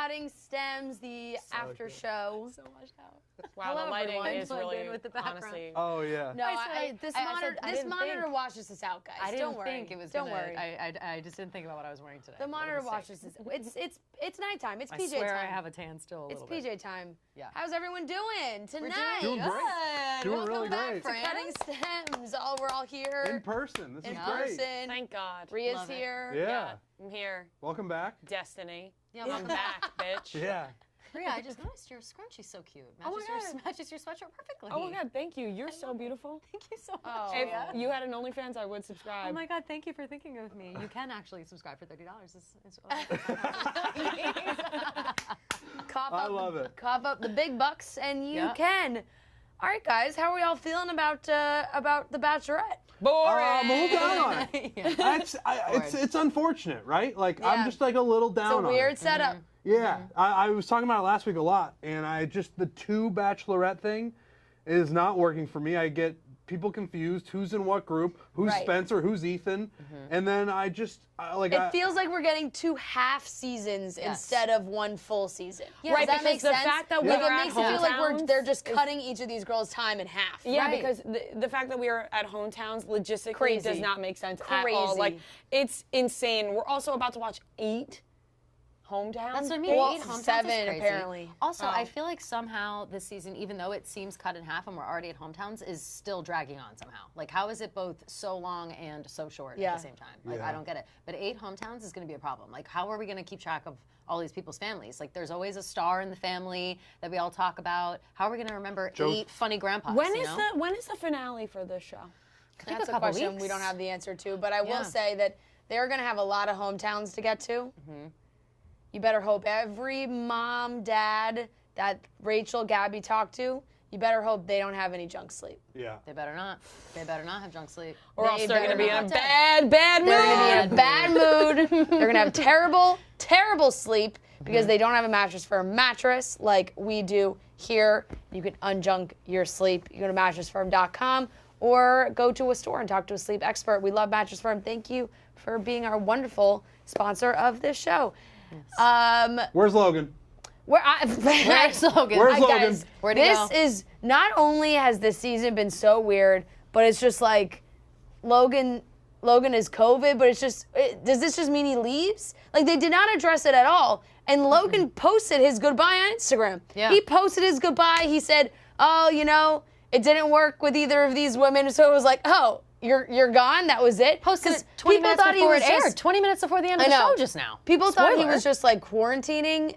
cutting stems, the after show. So washed out. Wow, the lighting everyone. is Blend really, in with the background. honestly. Oh, yeah. No, This this monitor washes this out, guys. I didn't Don't worry. think it was Don't gonna, worry. I just didn't think about what I was wearing today. The What a monitor mistake. washes this. It's nighttime. It's I PJ swear time. I have a tan still a It's little bit. PJ time. Yeah. How's everyone doing tonight? Doing great. Doing Welcome really back great. to Cutting Stems. We're all here In person. This in is great. person. Thank God. Ria's Love it. here. Yeah. I'm here. Welcome back. Destiny. Yeah, I'm back, bitch. Yeah. Ria, I just noticed your scrunchie's so cute. Oh my Matches your sweatshirt perfectly. Oh my God, thank you. You're so beautiful. Thank you so much. Oh, If yeah. you had an OnlyFans, I would subscribe. Oh my God, thank you for thinking of me. You can actually subscribe for $30. I love it. Cough up the big bucks, and you Yeah. can. All right, guys, how are we all feeling about the Bachelorette? Boring. Hold down on it. Yeah. It's unfortunate, right? Like, Yeah. I'm just like a little down It's a on weird it. setup. Yeah, I was talking about it last week a lot, and the two Bachelorette thing is not working for me. I get people confused. Who's in what group? Who's Right. Spencer? Who's Ethan? And then It feels like we're getting 2 half seasons instead of 1 full season. Yeah, Right, Does that make because the sense? fact that we like, are it at makes it feel like they're just hometowns cutting each of these girls' time in half. Yeah, Right. because the fact that we are at hometowns logistically Crazy. does not make sense at all. Crazy. Like, it's insane. We're also about to watch 8 hometowns. That's what I mean. Well, 8 hometowns is 7 crazy. apparently. Also, I feel like somehow this season, even though it seems cut in half and we're already at hometowns, is still dragging on somehow. Like, how is it both so long and so short Yeah. at the same time? Like, I don't get it. But 8 hometowns is going to be a problem. Like, how are we going to keep track of all these people's families? Like, there's always a star in the family that we all talk about. How are we going to remember 8 funny grandpas? When you is know? when is the finale for this show? That's a couple question weeks. we don't have the answer to, but I will Yeah. say that they're going to have a lot of hometowns to get to. You better hope every mom, dad that Rachel, Gabby talked to, you better hope they don't have any junk sleep. yeah. They better not. They better not have junk sleep. Or else they're going to be in a not. bad mood. They're going to be in a bad mood. They're going to have terrible sleep because they don't have a mattress for a mattress like we do here. You can unjunk your sleep. You go to mattressfirm.com or go to a store and talk to a sleep expert. We love Mattress Firm. Thank you for being our wonderful sponsor of this show. Where's Logan? Where's Logan? Where's Logan? Guys, Where'd he this go? is not only has this season been so weird, but it's just like Logan is COVID, but does this just mean he leaves? Like, they did not address it at all. And Logan posted his goodbye on Instagram. Yeah. He posted his goodbye. He said, "Oh, it didn't work with either of these women." So it was like, "Oh, you're gone. That was it." Posted 'Cause it 20 people minutes thought he before was it aired. just- 20 minutes before the end of I the know. show just now. People thought he Spoiler. was just like quarantining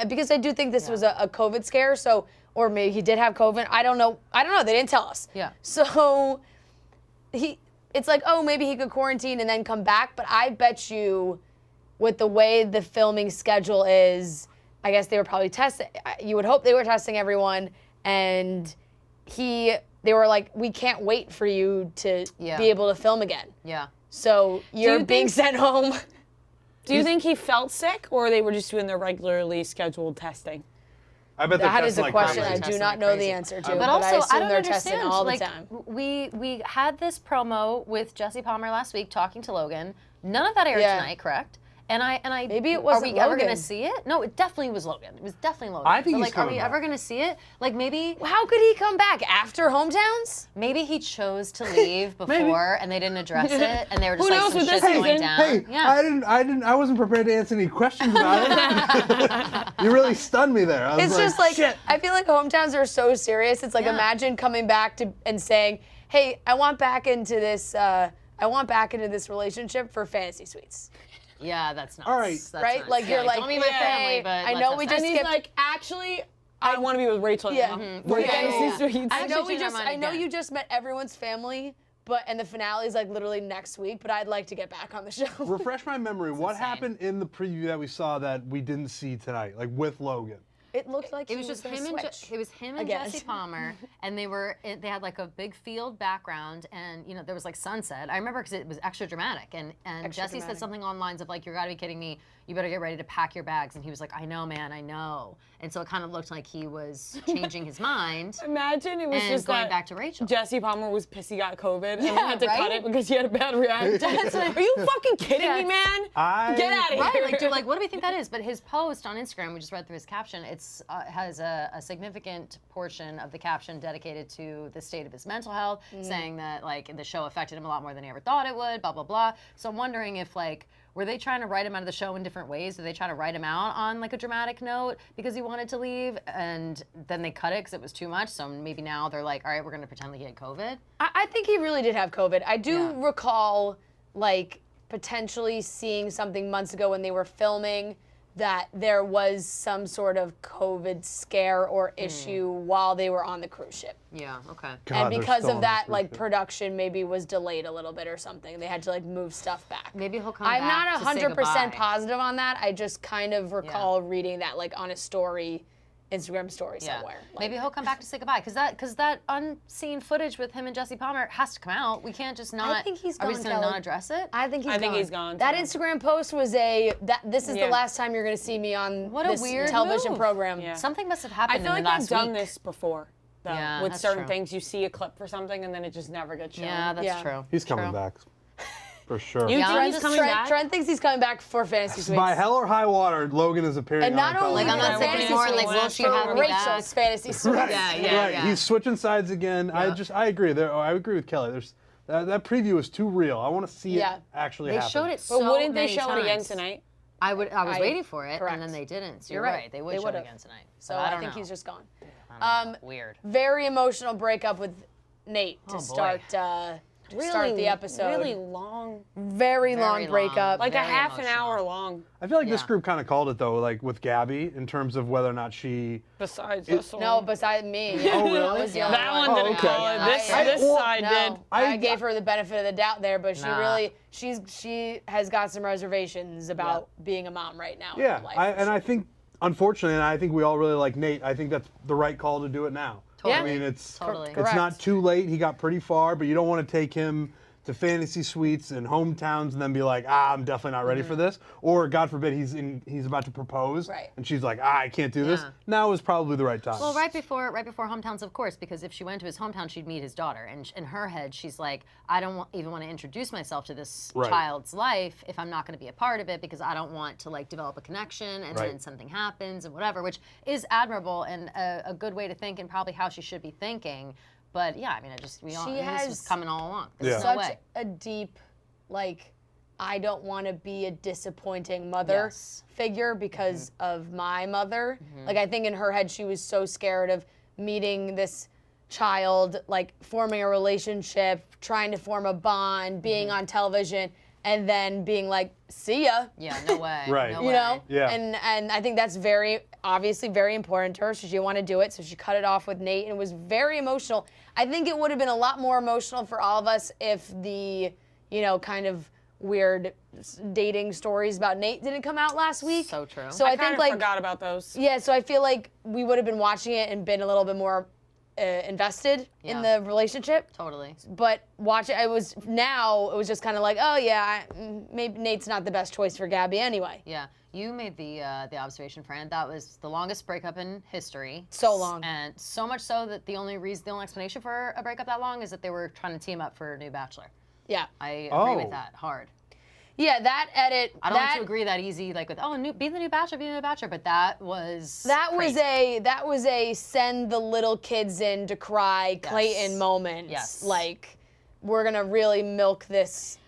because I do think this was a COVID scare. So, or maybe he did have COVID. I don't know. They didn't tell us. Yeah. So it's like, oh, maybe he could quarantine and then come back. But I bet you, with the way the filming schedule is, I guess they were probably testing. You would hope they were testing everyone, and they were like, we can't wait for you to Yeah. be able to film again. Yeah. So you're you being think- sent home. Do you think he felt sick, or they were just doing their regularly scheduled testing? I bet they're That is testing a like question crazy. I do Testing not like know crazy. the answer to. But I also, assume I don't they're understand. testing all like, the time. we had this promo with Jesse Palmer last week talking to Logan. None of that aired Yeah. tonight, correct? And I Maybe it Are wasn't we ever going Logan. to see it? No, it definitely was Logan. It was definitely Logan. I think But, he's like, are coming we back. ever going to see it? Like, maybe How could he come back after hometowns? maybe he chose to leave before and they didn't address it and they were just Who like knows some with shit's this going season? down. Hey, Yeah. I wasn't prepared to answer any questions about it. You really stunned me there. I was It's just like, shit. I feel like hometowns are so serious. It's like, Yeah. imagine coming back and saying, hey, I want back into this relationship for fantasy suites. Yeah, that's nuts. All right. That's Right? nuts. Like, you're Yeah, like, don't be my yeah, family, but I let's know have we sex. just And he's skipped- like, actually, I want to be with Rachel Yeah. now. For Yeah, fantasy yeah. suites. I know Actually, I know again. you just met everyone's family, and the finale is like literally next week, but I'd like to get back on the show. Refresh my memory. What insane. happened in the preview that we saw that we didn't see tonight, like with Logan? It looked like It was just him and Jesse Palmer, and they had like a big field background, and you know there was like sunset. I remember because it was extra dramatic, and Jesse said something along the lines of like, "You gotta be kidding me! You better get ready to pack your bags." And he was like, "I know, man, I know." And so it kind of looked like he was changing his mind. Imagine it was and just going that back to Rachel. Jesse Palmer was pissed he got COVID, and they had to cut right? it because he had a bad reaction. Are you fucking kidding me, man? Get out of Right, here! like, dude, like, what do we think that is? But his post on Instagram, we just read through his caption. It's has a significant portion of the caption dedicated to the state of his mental health, saying that like the show affected him a lot more than he ever thought it would. Blah blah blah. So I'm wondering if like. Were they trying to write him out of the show in different ways? Did they try to write him out on like a dramatic note because he wanted to leave, and then they cut it because it was too much? So maybe now they're like, all right, we're going to pretend like he had COVID. I think he really did have COVID. I do recall like potentially seeing something months ago when they were filming that there was some sort of COVID scare or issue while they were on the cruise ship. Yeah, okay. And because of that, like production maybe was delayed a little bit or something. They had to like move stuff back. Maybe he'll come I'm back not to say 100% goodbye. positive on that. I just kind of recall reading that like on a story, Instagram story somewhere. Like, Maybe he'll come back to say goodbye because that unseen footage with him and Jesse Palmer has to come out. We can't just not. I think he's Are we gone, just gonna Kelly. not address it? I think he's gone. too. That Instagram post was this is the last time you're going to see me on What a this weird television move. program. Yeah. Something must have I happened feel in like the I've last done week. this before. Though, Yeah, with that's certain true. things, you see a clip for something and then it just never gets shown. Yeah, that's Yeah. true. He's coming back. For sure. You Yeah. think he's coming back? Trent thinks he's coming back for Fantasy Suites. By hell or high water, Logan is appearing and not on only television. Like, I'm not saying Fantasy anymore, like, Suites, will she for have me back? Rachel's Fantasy Suites. Right, he's switching sides again. I agree. I agree with Kelly. There's that preview is too real. I want to see it actually They happen. showed it so But wouldn't they many show it again times. tonight? I was waiting for it, correct. and then they didn't. So You're you're right. right. They would They show it would've. again tonight. So But I I don't think know. he's just gone. I don't know. Weird. Very emotional breakup with Nate to boy. start the episode. Really long. Very long long. breakup. Like Very a half an emotional. hour long. I feel like this Yeah. group kind of called it though, like with Gabby, in terms of whether or not she. Besides this one. No, besides me. Oh, really? That was the only That one Oh, didn't okay. call it. This, I- this well, side No, did. I gave her the benefit of the doubt there, but she Nah. really, she has got some reservations about being a mom right now. in Yeah, her life, I think, unfortunately, and I think we all really like Nate. I think that's the right call to do it now. Totally. I mean, it's Totally. it's not Correct. too late. He got pretty far, but you don't want to take him to fantasy suites and hometowns and then be like, I'm definitely not ready for this. Or God forbid he's about to propose, Right. and she's like, I can't do this. Yeah. Now is probably the right time. Well, right before hometowns, of course, because if she went to his hometown, she'd meet his daughter, and in her head, she's like, I don't even want to introduce myself to this Right. child's life if I'm not going to be a part of it because I don't want to like develop a connection and Right. then something happens and whatever, which is admirable and a good way to think and probably how she should be thinking. But yeah, I mean, this was has coming all along. There's Yeah. no such way. a deep, like, I don't want to be a disappointing mother Yes. figure because of my mother. Like, I think in her head, she was so scared of meeting this child, like forming a relationship, trying to form a bond, being on television, and then being like, see ya. Yeah, no way. Right. No You way. know? Yeah. And I think that's obviously very important to her, so she wanted to do it, so she cut it off with Nate, and it was very emotional. I think it would have been a lot more emotional for all of us if the, kind of weird dating stories about Nate didn't come out last week. So true. So I I kind think of like, forgot about those. yeah, so I feel like we would have been watching it and been a little bit more invested in Yeah. the relationship. Totally. But watch it, it was just kind of like, oh yeah, maybe Nate's not the best choice for Gabby anyway. Yeah, you made the observation, Fran. That was the longest breakup in history. So long. And so much so that the only explanation for a breakup that long is that they were trying to team up for a new Bachelor. Yeah. I agree Oh. with that hard. Yeah, that edit. I don't like to agree that easy, like with be the new Bachelor, but that was crazy. That was a send the little kids in to cry Clayton moment. Yes. Like, we're gonna really milk this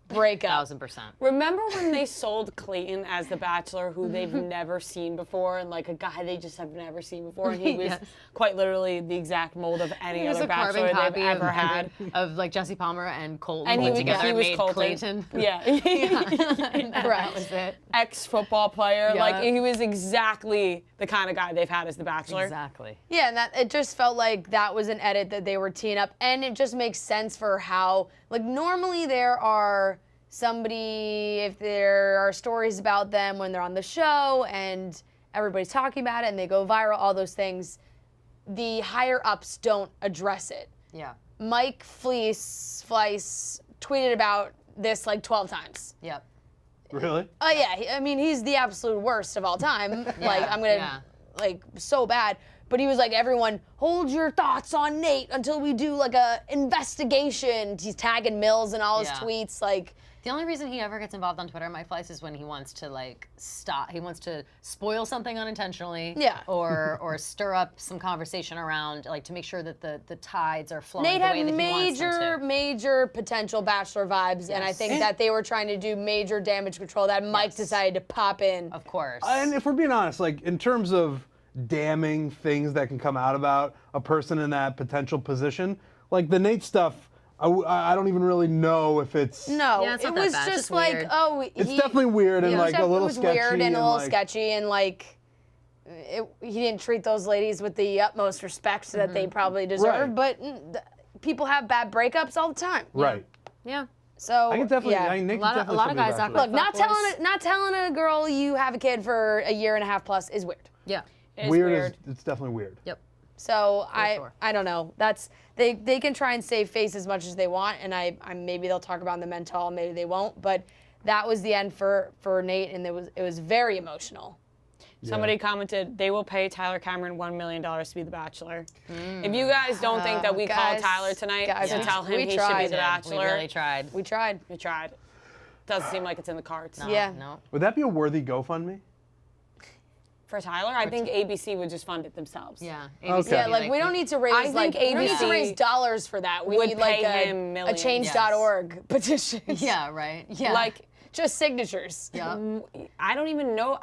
breakup. 1000%. Remember when they sold Clayton as the Bachelor, who they've never seen before, and like a guy they just have never seen before, and he was Yes. quite literally the exact mold of any He was other a carbon Bachelor copy they've ever had. of like Jesse Palmer and Colton And put he was, together he was made Colton. Clayton. Yeah. That was it. Ex-football player. Yeah. Like, he was exactly the kind of guy they've had as the Bachelor. Exactly. Yeah, and that it just felt like that was an edit that they were teeing up, and it just makes sense for how, like, normally there are if there are stories about them when they're on the show, and everybody's talking about it and they go viral, all those things, the higher ups don't address it. Yeah. Mike Fleiss tweeted about this like 12 times. Yep. Really? Oh yeah, I mean he's the absolute worst of all time. Like I'm gonna like so bad. But he was like, everyone, hold your thoughts on Nate until we do like a investigation. He's tagging Mills in all his tweets, like. The only reason he ever gets involved on Twitter, Mike Fleiss, is when he wants to like stop. He wants to spoil something unintentionally, or stir up some conversation around, like to make sure that the tides are flowing Nate the way had that he wants them to. major potential Bachelor vibes, and I think that they were trying to do major damage control. That Mike decided to pop in. Of course. And if we're being honest, like in terms of damning things that can come out about a person in that potential position, like the Nate stuff. I don't even really know if it's. No, Yeah, it's it not that was bad. It's just just like, weird. It's definitely weird and like a little sketchy. It was weird and a little like, sketchy, and like he didn't treat those ladies with the utmost respect that they probably deserve. Right. But people have bad breakups all the time. Right. Yeah. So I can definitely. yeah. I mean, Nick A lot of definitely guys somebody act about like Look, not telling a girl you have a kid for a year and a half plus is weird. Yeah. It's weird. It's definitely weird. Yep. So sure. I don't know. That's they can try and save face as much as they want, and I maybe they'll talk about the mental, maybe they won't. But that was the end for Nate, and it was very emotional. Somebody commented, they will pay Tyler Cameron $1 million to be the Bachelor. If you guys don't think that we called Tyler tonight to tell him we he should be tried. the Bachelor, We really tried. We tried. we tried. Doesn't seem like it's in the cards. No, Yeah. No. Would that be a worthy GoFundMe? For Tyler, I think ABC would just fund it themselves. Yeah. Okay. Yeah, like we don't need to raise I think we don't need to ABC raise dollars for that. We would need like pay him a millions. change.org petition. Yeah. Right. Yeah. Like, just signatures. Yeah. I don't even know.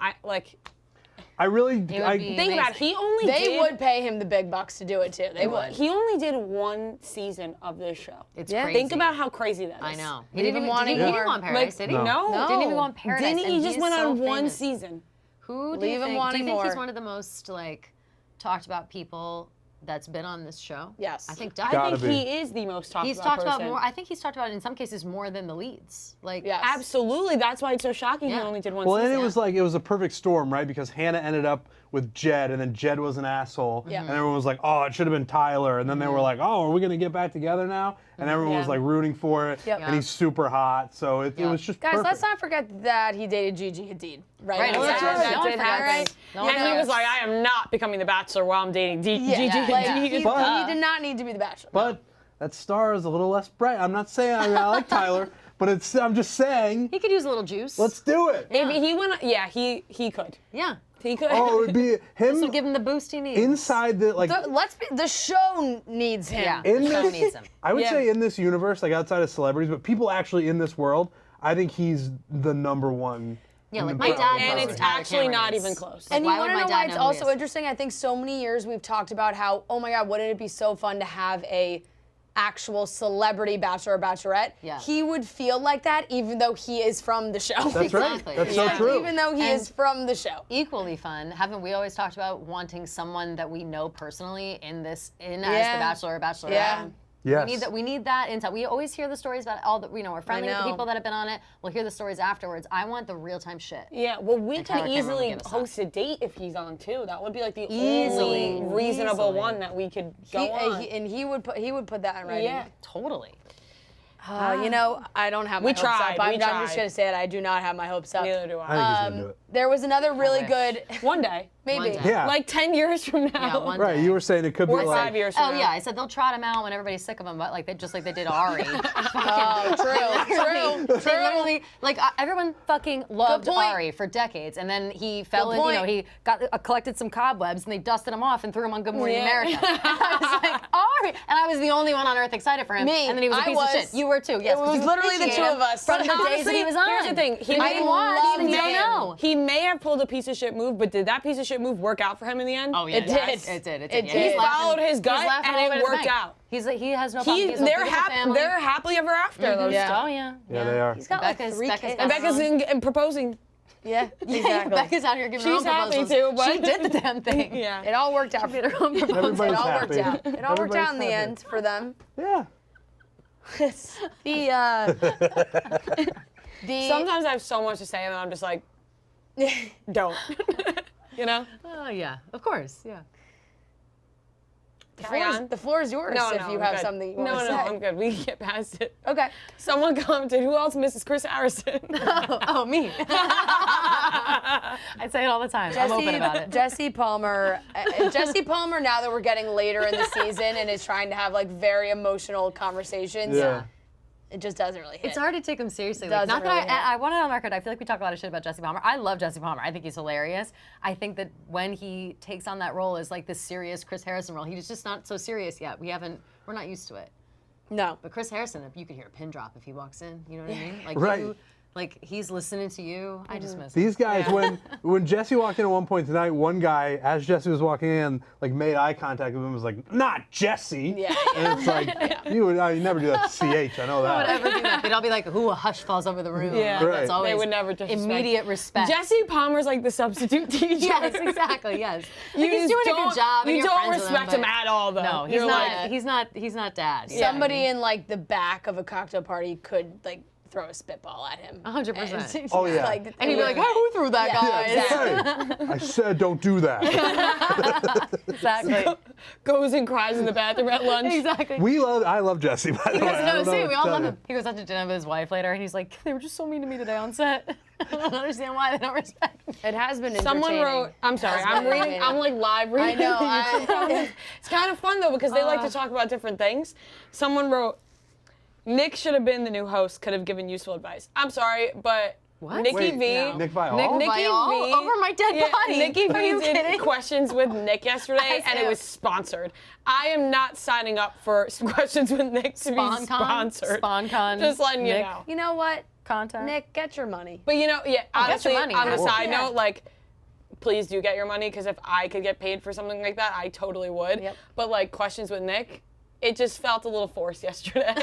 I really. It would I, be- Think about it. He only They did. would pay him the big bucks to do it too. They would. He only did one season of this show. It's Yeah. crazy. Think about how crazy that is. I know. He didn't even want He anymore. didn't go on Paradise, did he? No. No. Didn't even go on Paradise. Didn't he and just he's went so on one famous. season? Who do Leave you him think? wanting Do you think more. he's one of the most like talked about people that's been on this show? Yes. I think I definitely. Gotta think be. he is the most talked He's about talked person. about more. I think he's talked about in some cases more than the leads. Like Yes. Absolutely. That's why it's so shocking he Yeah. only did one well, season. and it was a perfect storm, right? Because Hannah ended up with Jed, and then Jed was an asshole, Yeah. and everyone was like, "Oh, it should have been Tyler," and then they were like, "Oh, are we gonna get back together now?" And everyone was Yeah. like rooting for it, Yep. and he's super hot, so it was just Guys, perfect. let's not forget that he dated Gigi Hadid. Right. Right, now. exactly. that No one did forgets. happen. No one And he was forgets. like, I am not becoming the Bachelor while I'm dating Gigi Yeah, like, Hadid. he But- did not need to be the Bachelor. But that star is a little less bright. I'm not saying I like Tyler, but I'm just saying, he could use a little juice. let's do it. If he went, he could. Yeah. He could. Oh, it would be This will him give him the boost he needs. inside the like. The show needs him. Yeah. In the show this- needs him. I would Yeah. say in this universe, like outside of celebrities, but people actually in this world, I think he's the number one. Yeah, in like the my world. dad and knows it's who Tyler actually Cameron not is. even close. And Why you would want to my know dad why it's know who he also is? interesting? I think so many years we've talked about how, oh my God, wouldn't it be so fun to have a actual celebrity Bachelor or Bachelorette? Yeah. He would feel like that even though he is from the show. That's right. Exactly. That's Yeah. so true. Even though he And- is from the show. Equally fun. Haven't we always talked about wanting someone that we know personally in as the Yeah. Bachelor or Bachelorette? Yeah. Yes. We need that insight. We always hear the stories about all the, we're friendly with the know. people that have been on it. We'll hear the stories afterwards. I want the real time shit. Yeah, well, we And Tyler could Cameron would easily give us that. host a date if he's on too. That would be like the Easily. only reasonable Easily. one that we could go on. He would put that in writing. Yeah. Totally. You know, I don't have my We hopes tried, up. we I'm just tried. gonna say it. I do not have my hopes up. Neither do I I. think he's gonna do it. There was another really wish. good. One day. Maybe. One day. Yeah. Like 10 years from now. Yeah, one Right. day. You were saying it could be Or like 5 years from Oh now. yeah, I said they'll trot him out when everybody's sick of him, but like they did Arie. Oh, true. They literally, like everyone fucking loved Good point. Arie for decades, and then he fell Good in. point. He got collected some cobwebs, and they dusted him off and threw him on Good Morning Yeah. America. And I was like, Arie, and I was the only one on earth excited for him. Me, and then he was a I piece was. of shit. You were too. Yes, It was 'cause you literally the appreciate two him of us. from the Honestly, days that he was on. here's the thing. He You may didn't watch, loved and you don't him. know. He may have pulled a piece of shit move, but did that piece of shit move work out for him in the end? Oh yeah, It did. It did. It Yeah, did. he's He laughing- followed his he's gut, laughing and all it the way to the worked bank. out. He has no problem. He has a They're beautiful family. they're happily ever after. Those Yeah. two. Oh yeah. Yeah, they are. He's got like Becca's- 3 Becca's kids. got And Becca's in proposing. Yeah, Yeah, exactly. Becca's out here giving her She's own happy proposals. too, but She did the damn thing. Yeah. It all worked out. Did her own proposal. Everybody's It all worked happy. out. It all worked out in the Everybody's end for them. Yeah. The Sometimes I have so much to say, and I'm just like, don't. You know? Oh yeah, of course, yeah. The floor is yours if you I'm have good. something you want to say. No, I'm good. We can get past it. Okay. Someone commented, who else misses Chris Harrison? Oh, me. I say it all the time. I'm open about it. Jesse Palmer, now that we're getting later in the season and is trying to have like very emotional conversations, it just doesn't really hit. It's hard to take him seriously. Doesn't Not really that I want it on record. I feel like we talk a lot of shit about Jesse Palmer. I love Jesse Palmer. I think he's hilarious. I think that when he takes on that role as like this serious Chris Harrison role, he's just not so serious yet. We're not used to it. No. But Chris Harrison, if you could hear a pin drop if he walks in, you know what I mean? Like Right. like he's listening to you. I just miss These him. guys, when Jesse walked in at one point tonight, one guy, as Jesse was walking in, like made eye contact with him, was like, "Not Jesse." Yeah. And it's like, you never do that to CH. I know that. Would ever do that. They'd all be like, ooh, a hush falls over the room. Yeah. Right. That's always They would never disrespect. immediate respect. Jesse Palmer's like the substitute teacher. Yes, exactly. Yes. You Like, he's just doing a don't- good job. and You you're don't friends with respect him but- at all, though. No, he's You're not. like- He's not dad. Somebody in like the back of a cocktail party could like throw a spitball at him. 100%. Oh, yeah. Like, And he'd be like, hey, who threw that guy? exactly. Hey, I said don't do that. Exactly. Goes and cries in the bathroom at lunch. Exactly. I love Jesse, by the way. I No, don't know see, what we to all tell love you. him. He goes out to dinner with his wife later, and he's like, they were just so mean to me today on set. I don't understand why they don't respect me. It has been Someone entertaining. wrote, I'm sorry, I'm been reading, I'm like live reading. I know. It's kind of fun though because they like to talk about different things. Someone wrote, Nick should have been the new host, could have given useful advice. I'm sorry, but What? Nikki Wait, V. no. Nick Viall? Nikki Viall? V. Over my dead body. Nikki Are you V did kidding? questions with Nick yesterday, I and it see. was sponsored. I am not signing up for questions with Nick to be sponsored. SpawnCon. Just letting you Nick. know. You know what? Content. Nick, get your money. But you know, get honestly, your money, on the man. side Yeah. note, like, please do get your money, because if I could get paid for something like that, I totally would. Yep. But like questions with Nick, it just felt a little forced yesterday.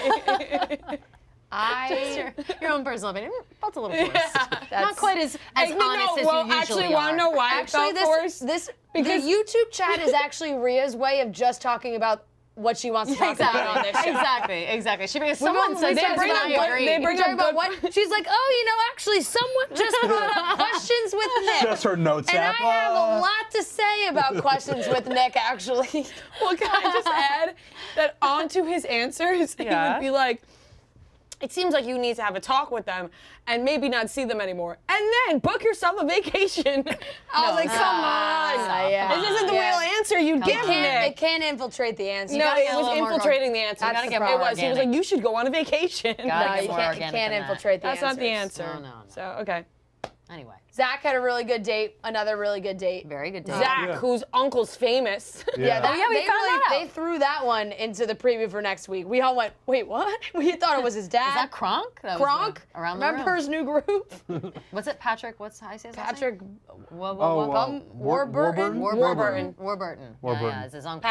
Just your own personal opinion. Felt a little forced. Not That's- quite as honest as you usually actually, are. want to know why Actually, it felt forced? the Because- YouTube chat is actually Rhea's way of just talking about what she wants to talk about on this show. Exactly. She brings someone says they this, bring but up I what- agree. they bring We talk up about good- what? She's like, actually, someone just brought up questions with Nick. Just her notes And I app. have a lot to say about questions with Nick, actually. Well, can I just add that onto his answers, he would be like, it seems like you need to have a talk with them and maybe not see them anymore. And then book yourself a vacation. I was like, come on. yeah. This isn't the real answer you'd give It Nick. can't infiltrate the answer. No, gotta it get a was little more infiltrating the answer. That's the It problem. was. He was like, you should go on a vacation. Gotta No, get you more can't, organic can't than that. infiltrate the That's answers. not the answer. No. So, okay. Anyway, Zach had a really good date, another really good date. very good day. Zach, whose uncle's famous. Yeah, we found that out. they threw that one into the preview for next week. We all went, wait, what? We thought it was his dad. Is that Kronk? That was Kronk? around the Remember room. his new group? What's it? Patrick? What's how I say his last Patrick name? Warburton? Warburton. Warburton. Warburton. Yeah, it's his uncle.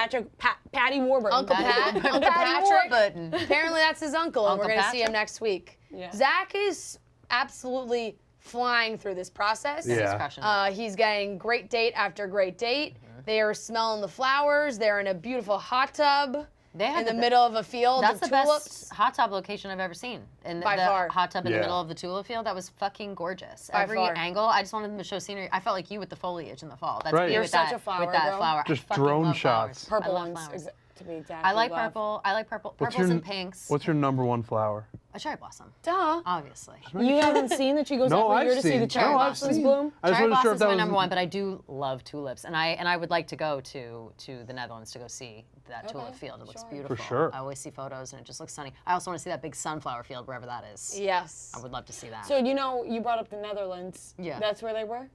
Patty Warburton. Uncle Pat. Uncle Patty Patrick. Warburton. Apparently that's his uncle, and Uncle we're going to see him Patrick? next week. Yeah. Zach is absolutely flying through this process. Yeah. He's crushing it. He's getting great date after great date. They are smelling the flowers. They're in a beautiful hot tub They had in the the be- middle of a field That's of the tulips. best hot tub location I've ever seen. In By the far. hot tub in the Yeah. middle of the tulip field, that was fucking gorgeous. By Every far. angle, I just wanted them to show scenery. I felt like you with the foliage in the fall. That's Right. me You're with such that, a flower with that girl. flower. I Just fucking drone love flowers. shots. Purple I love ones. flowers. To be exactly I like love. purple. I like purple. What's Purples your- and pinks. What's your number one flower? A cherry blossom, Duh. obviously. You haven't seen that she goes No, every I've year to see seen. the cherry No, I've blossoms seen. bloom? I just Cherry wasn't sure if blossom's that my was number one, but I do love tulips, and I would like to go to the Netherlands to go see that tulip field. It looks beautiful. sure. I always see photos, and it just looks sunny. I also want to see that big sunflower field wherever that is. Yes. I would love to see that. So, you know, you brought up the Netherlands. Yeah. That's where they were?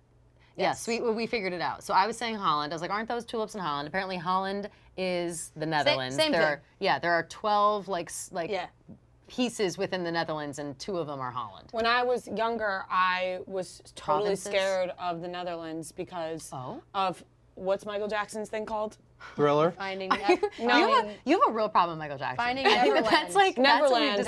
Yes, we figured it out. So I was saying Holland. I was like, aren't those tulips in Holland? Apparently, Holland is the Netherlands. same there thing. Are, yeah, there are 12 like Yeah. pieces within the Netherlands, and 2 of them are Holland. When I was younger, I was totally Provinces? scared of the Netherlands because Oh? of what's Michael Jackson's thing called? Thriller. Finding You have a real problem with Michael Jackson. Finding I think Neverland. that's like Neverland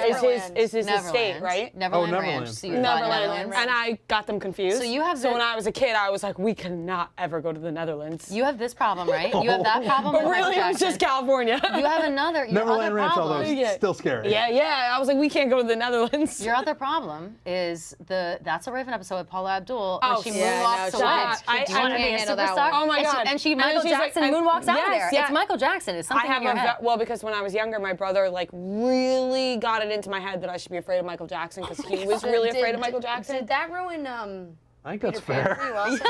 is his estate, right? Neverland Neverland. Ranch. So you thought Neverland. And I got them confused. So you have So the- when I was a kid, I was like, we cannot ever go to the Netherlands. You have this problem, right? You have that problem But with Michael really, it was Jackson. just California. You have another. Your Neverland other Ranch, problem. although still scary. Yeah. I was like, we can't go to the Netherlands. Your other problem is the That's a Raven episode with Paula Abdul Oh, when she yeah, moonwalks no, away. I Do you want to be a can't handle that superstar? one. Oh my And she- God. And she And Michael she's like, Jackson moonwalks out of there. yes, yeah. It's Michael Jackson. It's I something have in your head. well, because when I was younger, my brother like really got it into my head that I should be afraid of Michael Jackson because he was really afraid of Michael Jackson. Did that ruin I think that's Peter Pan for fair. you also?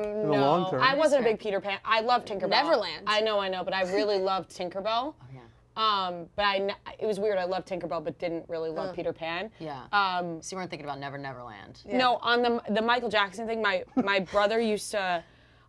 In the No, long term. I wasn't a big Peter Pan. I loved Tinkerbell. Neverland. I know, but I really loved Tinkerbell. Oh, yeah. But it was weird. I loved Tinkerbell, but didn't really love Peter Pan. Yeah. So you weren't thinking about Neverland. No, on the Michael Jackson thing, my brother used to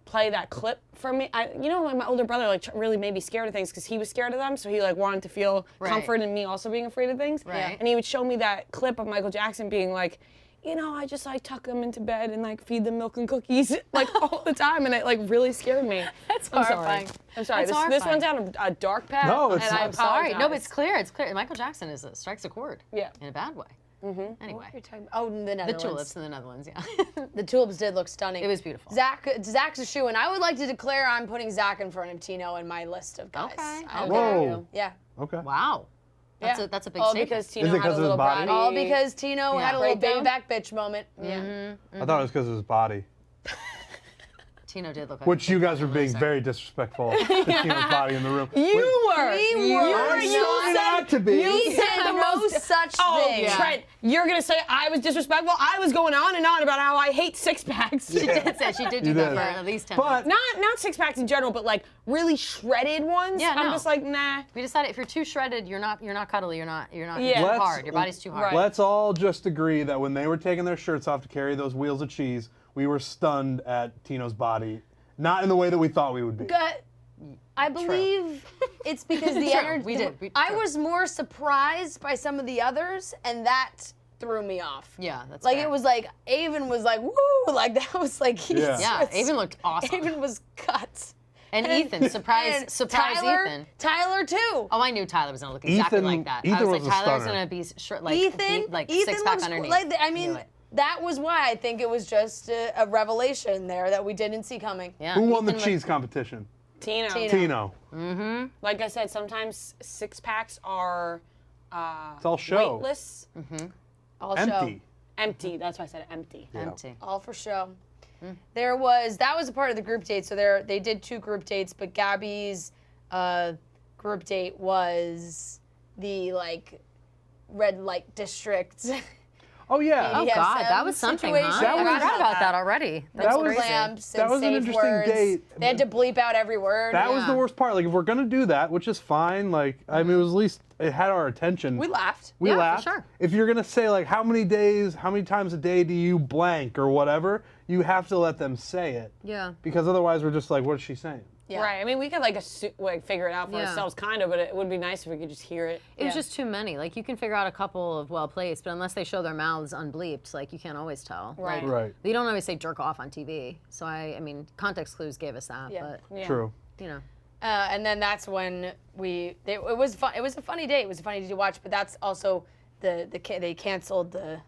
play that clip for me. My older brother like really made me scared of things because he was scared of them, so he like wanted to feel comfort in me also being afraid of things. Right. And he would show me that clip of Michael Jackson being like, I just like tuck them into bed and like feed them milk and cookies like all the time, and it like really scared me. That's I'm horrifying. sorry. I'm sorry. That's This went horrifying. down a dark path. No, it's and I not. Sorry. apologize. No, but it's clear. It's clear. Michael Jackson strikes a chord. Yeah. In a bad way. Mm-hmm. Anyway. You're talking about, the Netherlands. The tulips in the Netherlands, yeah. The tulips did look stunning. It was beautiful. Zach's a shoe, and I would like to declare I'm putting Zach in front of Tino in my list of guys. Okay. Whoa. Yeah. Okay. Wow. Yeah. That's a big All statement. because Tino Is it had 'cause a of his little body? bratty. All because Tino had a little baby Breakdown? back bitch moment. Yeah. I thought it was because of his body. Tino did look like Which a you big guys were being loser. very disrespectful to Tino's body in the room. You were. We were You not. Not to be. We said no such thing. Trent, you're gonna say I was disrespectful? I was going on and on about how I hate six packs. She did do You that did. for at least 10 But minutes. Not six packs in general, but like really shredded ones. Yeah, I'm no. just like, nah. We decided if you're too shredded, you're not cuddly, you're not Yeah. too Let's- hard. Your body's too hard. let's all just agree that when they were taking their shirts off to carry those wheels of cheese, we were stunned at Tino's body. Not in the way that we thought we would be. I believe it's because the True, energy. we did. I True. was more surprised by some of the others, and that threw me off. Yeah, that's Like fair. it was like Avon was like woo, like that was like he's Yeah. Yeah, just- Avon looked awesome. Avon was cut. And Ethan, surprise Tyler, Ethan. Tyler too. Oh, I knew Tyler was gonna look exactly Ethan- like that. I Ethan was was a like, Tyler's stunner. gonna be like Ethan, six pack looks underneath. like I Knew mean, it. that was why I think it was just a revelation there that we didn't see coming. Yeah, Who won the Ethan cheese competition? Tino. Tino. Tino. Like I said, sometimes six packs are It's all show. weightless, All Empty. show. empty. That's why I said empty. Empty. All for show. That was a part of the group date. So they did 2 group dates, but Gabby's group date was the like red light district. Oh yeah. Oh BDSM God, that was something, huh? situation. I That was- forgot about that already. That's That was- crazy. Lamps That and was an safe interesting words. date. They had to bleep out every word. That was the Yeah. worst part. Like if we're gonna do that, which is fine. Like I mean, it was at least it had our attention. We laughed. We Yeah, for laughed. sure. If you're gonna say like how many times a day do you blank or whatever, you have to let them say it. Yeah. Because otherwise we're just like, what is she saying? Yeah. Right. I mean, we could like figure it out for Yeah. ourselves, kind of, but it would be nice if we could just hear it. It was just too many. Like you can figure out a couple of well placed, but unless they show their mouths unbleeped, like you can't always tell. Right. Like, Right. You don't always say jerk off on TV. So I mean, context clues gave us that, Yeah. but Yeah. True. you know. And then that's when it was fun. It was a funny day. It was a funny day to watch. But that's also they canceled the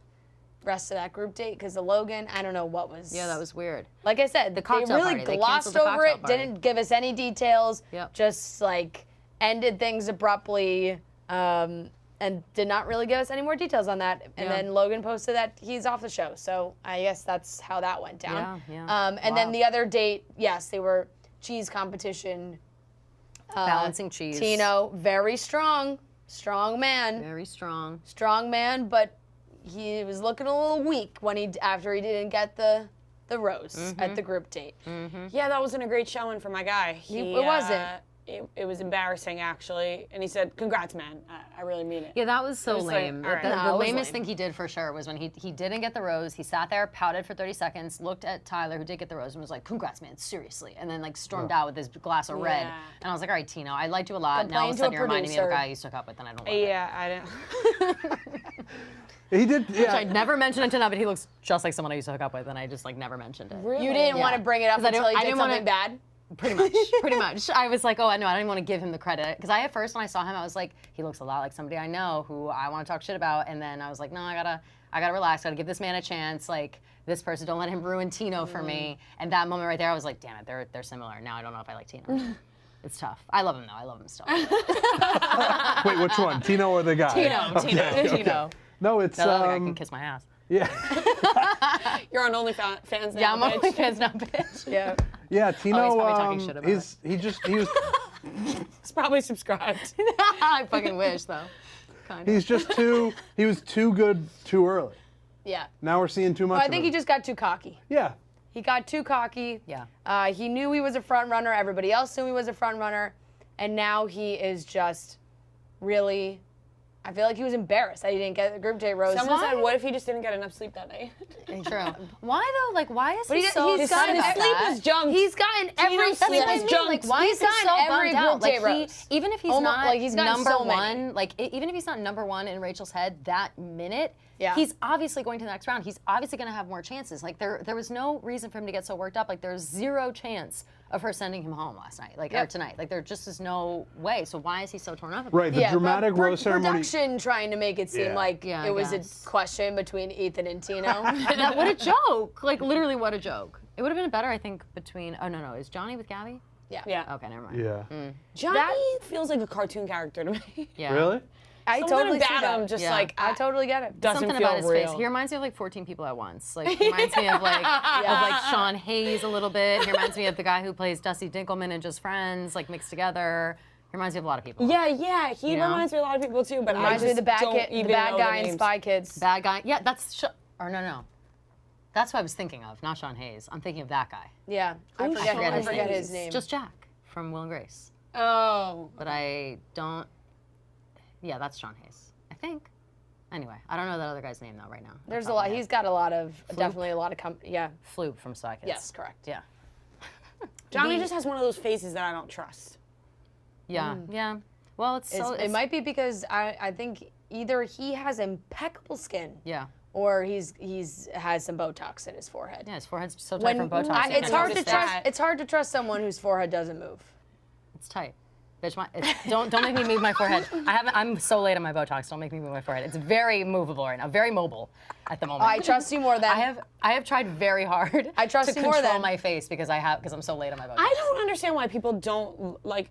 rest of that group date because of Logan. I don't know what was. Yeah, that was weird. Like I said, The they cocktail really party. They glossed canceled the over cocktail it. party. Didn't give us any details. Yep. Just like ended things abruptly. And did not really give us any more details on that. And Yeah. then Logan posted that he's off the show. So I guess that's how that went down. Yeah. And then the other date, yes, they were cheese competition. Balancing cheese. Tino, very strong man, Very strong. but he was looking a little weak after he didn't get the rose at the group date. Yeah, that wasn't a great showing for my guy. It wasn't. It was embarrassing, actually. And he said, congrats, man. I really mean it. Yeah, that was so was like, lame. all right. The No, it was lamest lame. thing he did for sure was when he didn't get the rose. He sat there, pouted for 30 seconds, looked at Tyler, who did get the rose, and was like, congrats, man, seriously. And then like stormed out with his glass of red. Yeah. And I was like, all right, Tino, I liked you a lot. Now all of Complain a to sudden a you're reminding me of a producer. guy I used to hook up with, and I don't like it. Yeah, I didn't. He did. Which I Yeah. never mentioned until now, but he looks just like someone I used to hook up with, and I just like never mentioned it. You didn't Yeah. want to bring it up 'Cause I until he didn't did wanna- something bad? Pretty much. I was like, oh, no, I don't even want to give him the credit. Because at first, when I saw him, I was like, he looks a lot like somebody I know who I want to talk shit about. And then I was like, no, I gotta relax. Gotta give this man a chance. Like, this person, don't let him ruin Tino for me. And that moment right there, I was like, damn it, they're similar. Now I don't know if I like Tino. It's tough. I love him, though. I love him still. Wait, which one? Tino or the guy? Tino. No, it's That other guy can kiss my ass. Yeah. You're on OnlyFans now. Yeah, I'm bitch. on OnlyFans now, bitch. Yeah. Yeah, Tino. he's probably talking shit about he was It's probably subscribed. I fucking wish, though. Kind of. he's just he was too good too early. Yeah. Now we're seeing too much. Well, I of think him. he just got too cocky. Yeah. He got too cocky. Yeah. He knew he was a front runner. Everybody else knew he was a front runner. And now he is just really, I feel like he was embarrassed that he didn't get the group date rose. Someone said, what if he just didn't get enough sleep that night? True. Why, though? Like, why is he He's so gotten upset his about sleep that? is junked. He's gotten every Tino's sleep sleep is is junked. Like, why He's is he so gotten every bummed out? group date Like, rose. even if he's Almost- not like, he's gotten number so many. one, like, even if he's not number one in Rachel's head that minute, Yeah. he's obviously going to the next round. He's obviously going to have more chances. Like, there was no reason for him to get so worked up. Like, there's zero chance of her sending him home last night, like, or tonight. Like, there just is no way. So why is he so torn up about Right. The dramatic but rose ceremony. Production trying to make it seem like Yeah, I it was guess. a question between Ethan and Tino. What a joke. Like, literally, what a joke. It would have been better, I think, between, oh, no, is Johnny with Gabby? Yeah. Okay, never mind. Yeah. Johnny feels like a cartoon character to me. Yeah. Really? I Something totally see about that. him, just Yeah. like I totally get it. doesn't Something feel about his real. face. He reminds me of like 14 people at once. Like, he reminds me of like Sean Hayes a little bit. He reminds me of the guy who plays Dusty Dinkelman in Just Friends, like mixed together. He reminds me of a lot of people. Yeah, he You know? reminds me of a lot of people too, but I Reminds me just of the bad, don't even the bad know guy the in names. Spy Kids. Bad guy. Yeah, that's or no. That's what I was thinking of, not Sean Hayes. I'm thinking of that guy. Yeah, I forget his name. Just Jack from Will and Grace. Oh. But I don't. Yeah, that's Sean Hayes. I think. Anyway, I don't know that other guy's name though right now. There's a lot. He's got a lot of, definitely a lot of, yeah. Flube from Spy Kids. Yes, correct. Yeah. Johnny just has one of those faces that I don't trust. Yeah. Yeah. Well, It might be because I think either he has impeccable skin Yeah. or he's has some Botox in his forehead. Yeah, his forehead's so tight from Botox. It's can't hard to notice trust. that. It's hard to trust someone whose forehead doesn't move. It's tight. Bitch, don't make me move my forehead. I'm so late on my Botox. Don't make me move my forehead. It's very movable right now. Very mobile at the moment. I trust you more than I have tried very hard I trust to you more control than- my face because I'm so late on my Botox. I don't understand why people don't like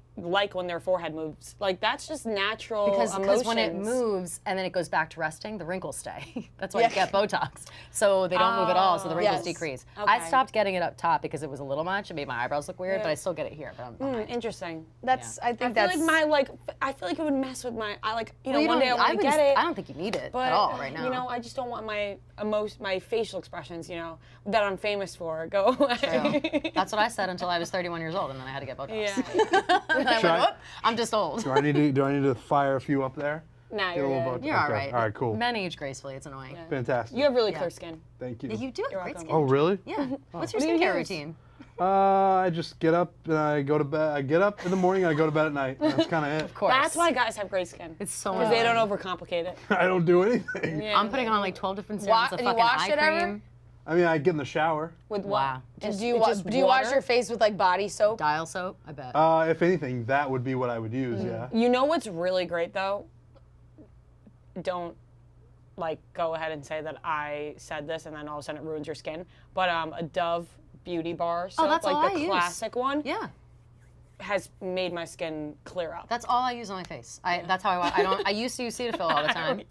when their forehead moves. Like that's just natural because when it emotions. moves and then it goes back to resting, the wrinkles stay. That's why you get Botox. So they don't move at all, so the wrinkles Yes. decrease. I Okay. stopped getting it up top because it was a little much. It made my eyebrows look weird, but I still get it here. But I'm behind. Interesting. that's. I I think feel that's. I feel like it would mess with my. Well, you one day I don't- want to get it. I don't think you need it But at all right now. you know, I just don't want my my facial expressions, that I'm famous for, go away. That's what I said until I was 31 years old, and then I had to get Botox. Yeah. And I Should went, I- "Whoop, I'm just old. Do I need to fire a few up there? Nah, Get a you're little good. Botox. You're all Okay. right. All right, cool. Men age gracefully. It's annoying. Fantastic. You have really clear skin. Thank you. You do have You're great welcome. skin. Oh, really? Yeah. What's your What do you skincare use? routine? I just get up and I go to bed. I get up in the morning and I go to bed at night. That's kind of it. Of course. That's why guys have great skin. It's so Because they annoying. don't overcomplicate it. I don't do anything. Yeah. I'm putting on like 12 different serums of and you fucking wash eye it ever? cream. I mean, I get in the shower. With Wow. what? And do just you wash water? your face with like body soap? Dial soap, I bet. If anything, that would be what I would use. Yeah. You know what's really great though? Don't go ahead and say that I said this and then all of a sudden it ruins your skin. But a Dove beauty bar soap, that's all like I the use. classic one, Yeah. has made my skin clear up. That's all I use on my face. That's how I used to use Cetaphil all the time.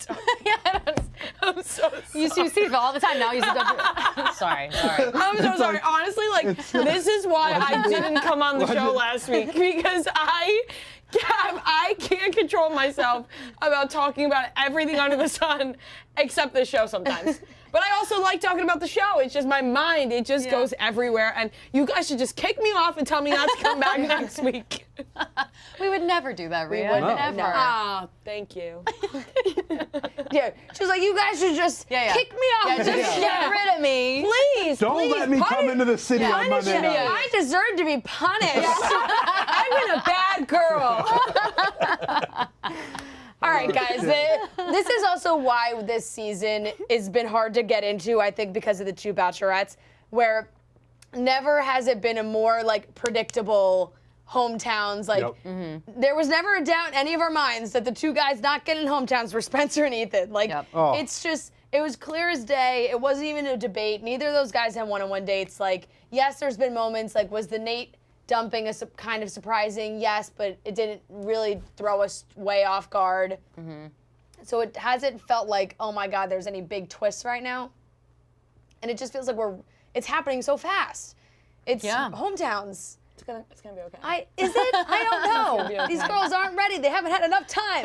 I'm so Used to use Cetaphil all the time. Now I use the Sorry. I'm so sorry. Honestly, this is why I didn't come on the show last week because I can't control myself about talking about everything under the sun except this show sometimes. But I also like talking about the show. It's just my mind. It just goes everywhere. And you guys should just kick me off and tell me not to come back next week. We would never do that, Rhea. would Never. no. Ah, thank you. Yeah, she was like, you guys should just kick me off. Yeah, just get rid of me. Please, Don't please, let me come into the city on Monday night. I deserve to be punished. I've been a bad girl. All right, guys. This is also why this season has been hard to get into, I think, because of the two Bachelorettes, where never has it been a more like predictable hometowns. Like there was never a doubt in any of our minds that the two guys not getting hometowns were Spencer and Ethan. Like it's just, it was clear as day. It wasn't even a debate. Neither of those guys had one-on-one dates. Like, yes, there's been moments, like was the Nate dumping a kind of surprising? Yes, but it didn't really throw us way off guard. So it hasn't felt like, oh my God, there's any big twists right now. And it just feels like it's happening so fast. It's hometowns. It's gonna be okay. Is it? I don't know. be okay. These girls aren't ready. They haven't had enough time.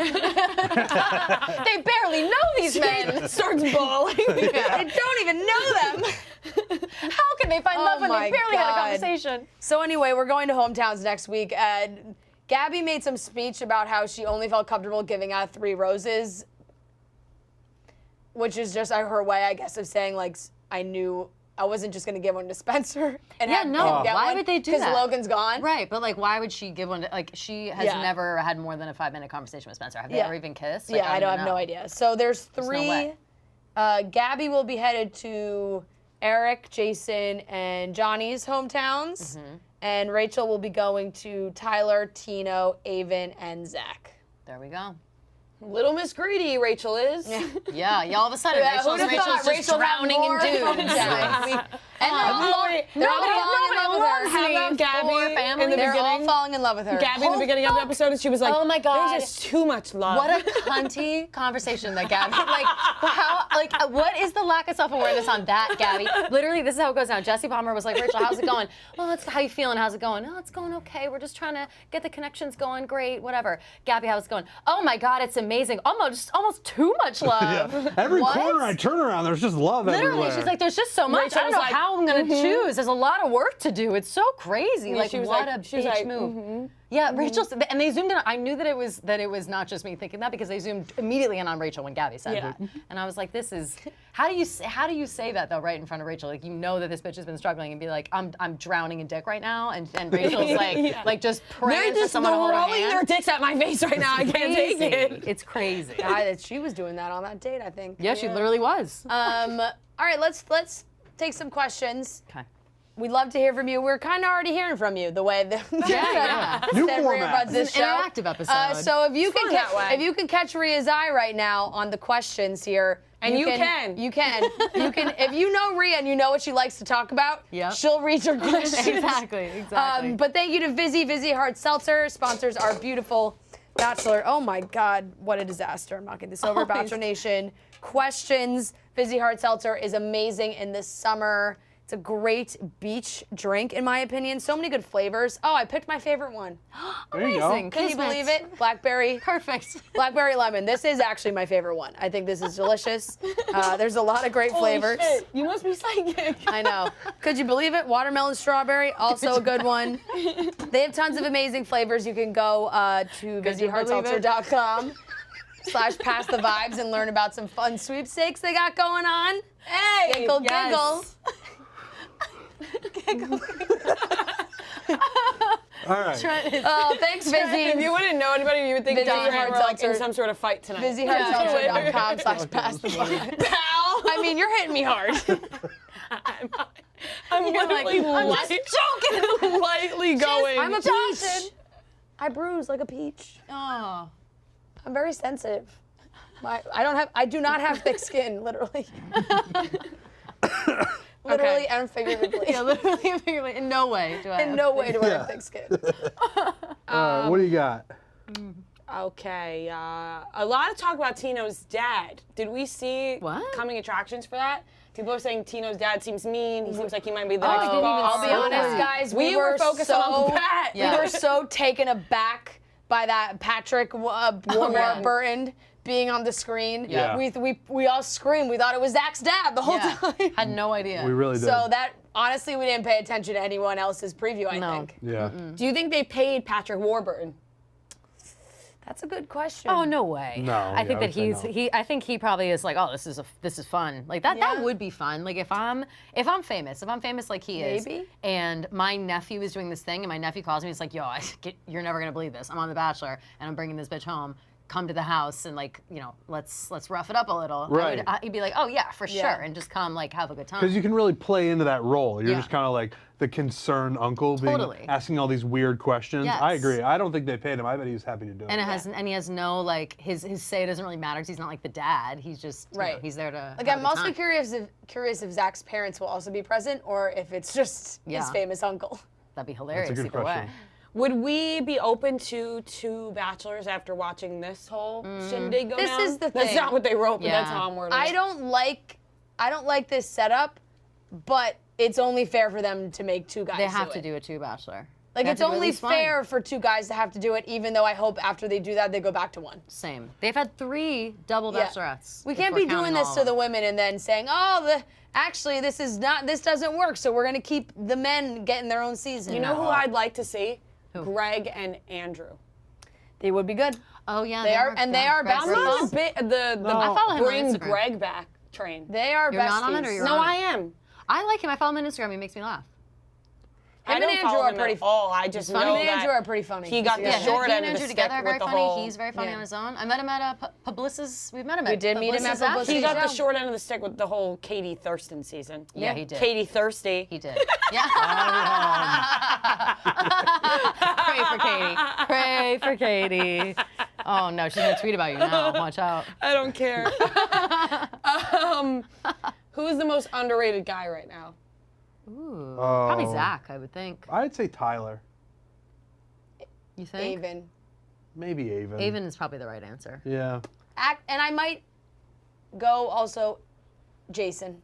They barely know these men. Starts bawling. They don't even know them. How can they find love when my they barely had a God. conversation? So anyway, we're going to hometowns next week. Gabby made some speech about how she only felt comfortable giving out 3 roses, which is just her way, I guess, of saying like I knew I wasn't just gonna give one to Spencer. And Yeah, no. Why would they do that? Because Logan's gone. Right, but like, why would she give one to, like, she has never had more than a 5-minute conversation with Spencer. Have they ever even kissed? Like, Yeah, I don't have no idea. So there's 3. way. Gabby will be headed to Eric, Jason, and Johnny's hometowns. And Rachel will be going to Tyler, Tino, Avon, and Zach. There we go. Little Miss Greedy, Rachel is. Yeah, all of a sudden, Rachel's just drowning in dudes. And they're all falling in love with her. How about Gabby family? in the They're all beginning? falling in love with her. Gabby in the beginning of the episode, and she was like, Oh my God. there's just too much love. What a cunty conversation that Gabby, what is the lack of self-awareness on that, Gabby? Literally, this is how it goes down. Jesse Palmer was like, Rachel, how's it going? Well, how you feeling? How's it going? Oh, it's going okay. We're just trying to get the connections going. Great, whatever. Gabby, how's it going? Oh my God, it's amazing. Almost too much love. Every corner I turn around, there's just love Literally, everywhere. she's like, there's just so much. Rachel I don't was know like, how I'm gonna choose. There's a lot of work to do. It's so crazy. Like, she was what like- a she was bitch like, move. Yeah, Rachel, and they zoomed in. I knew that it was not just me thinking that because they zoomed immediately in on Rachel when Gabby said it. And I was like, this is, how do you say that though right in front of Rachel? Like, you know that this bitch has been struggling and be like, I'm drowning in dick right now, and Rachel's like just praying They're for just someone to hold her throwing hand. their dicks at my face right now. I can't take it. It's crazy. She was doing that on that date, I think. Yeah, she literally was. All right, let's take some questions. Okay. We'd love to hear from you. We're kind of already hearing from you the way that New that Rhea format. runs this It's an show. interactive episode. So if you fun that way. if you can catch Rhea's eye right now on the questions here, And you can. If you know Rhea and you know what she likes to talk about, she'll read your questions. Exactly. But thank you to Vizzy Hard Seltzer, sponsors our beautiful Bachelor. Oh my God, what a disaster. I'm knocking this over. Bachelor Nation questions. Vizzy Hard Seltzer is amazing in this summer. It's a great beach drink, in my opinion. So many good flavors. Oh, I picked my favorite one. There you go. Amazing. Can you believe it? Blackberry. Perfect. Blackberry lemon. This is actually my favorite one. I think this is delicious. There's a lot of great flavors. Holy shit, you must be psychic. I know. Could you believe it? Watermelon strawberry, also a good one. They have tons of amazing flavors. You can go to VizzyHardSeltzer.com/passthevibes and learn about some fun sweepstakes they got going on. Hey, Giggle, giggle. All right. Oh, thanks, If you Vizzy. wouldn't know anybody, you would think Vizzy Don and I Hard were like in Seltzer. some sort of fight tonight. VizzyHardSeltzer.com/passthevibes. Pal. I mean, you're hitting me hard. I'm literally I'm just joking. lightly going. I'm a peach. I bruise like a peach. Oh. I'm very sensitive. I do not have thick skin, literally. Literally and figuratively. Yeah, literally and figuratively. In no way do I. In no way do I Yeah. have thick skin. What do you got? Okay, a lot of talk about Tino's dad. Did we see coming attractions for that? People are saying Tino's dad seems mean. He seems like he might be the next didn't even boss. I'll be see honest, that. guys. We were focused on that. We were so taken aback by that Patrick Warburton being on the screen. Yeah. We all screamed. We thought it was Zach's dad the whole time. Had no idea. We really did. So that, honestly, we didn't pay attention to anyone else's preview, I think. Yeah. Do you think they paid Patrick Warburton? That's a good question. Oh, no way. No, I think yeah, that I would say no. I think he probably is like, oh, this is fun. Like that Yeah. would be fun. Like if I'm famous like he is, Maybe. and my nephew is doing this thing, and my nephew calls me, it's like, yo, you're never gonna believe this. I'm on The Bachelor, and I'm bringing this bitch home. come to the house and like, let's rough it up a little. Right. He'd be like, oh yeah, for sure, and just come like have a good time. Because you can really play into that role. You're Yeah. just kind of like the concerned uncle Totally. asking all these weird questions. Yes. I agree. I don't think they paid him. I bet he was happy to do it. And he has no like his say doesn't really matter 'cause he's not like the dad. He's just Right. he's there to. Like, have I'm a good also time. curious if Zach's parents will also be present or if it's just his Yeah. famous uncle. That'd be hilarious good either question. way. Would we be open to 2 bachelors after watching this whole shindig go This down? is the That's thing. not what they wrote, but Yeah. that's how I'm wording I it. don't like this setup, but it's only fair for them to make 2 guys They have do to it. do a 2 bachelor. Like, They have it's to do at only least one. fair for 2 guys to have to do it, even though I hope after they do that, they go back to 1. Same. They've had 3 double Yeah. bachelorettes. We if can't we're be doing counting this all to of the them. women and then saying, oh, actually, this doesn't work, so we're going to keep the men getting their own season. You know who I'd like to see? Who? Greg and Andrew. They would be good. Oh yeah, They are- and they are Greg's best I'm friends. on friends. a bit the I follow him on bring Instagram. Greg back train. They are You're besties. not on it or you're No, on I it? am. I like him. I follow him on Instagram. He makes me laugh. I Him don't and Andrew follow are him pretty at all. I just Him know and that Andrew are pretty funny. he got the Yeah. short he end and of the Andrew stick together are with very the funny. whole. He's very funny Yeah. on his own. I met him at Publicis. We met him at. We did meet him at Publicis Publicis. He got the Yeah. short end of the stick with the whole Katie Thurston season. Yeah, he did. Katie Thirsty. He did. Yeah. Pray for Katie. Pray for Katie. Oh no, she's gonna tweet about you now. Watch out. I don't care. Who's the most underrated guy right now? Ooh, probably Oh. Zach, I would think. I'd say Tyler. You think? Avon. Maybe Avon. Avon is probably the right answer. Yeah. And I might go also Jason.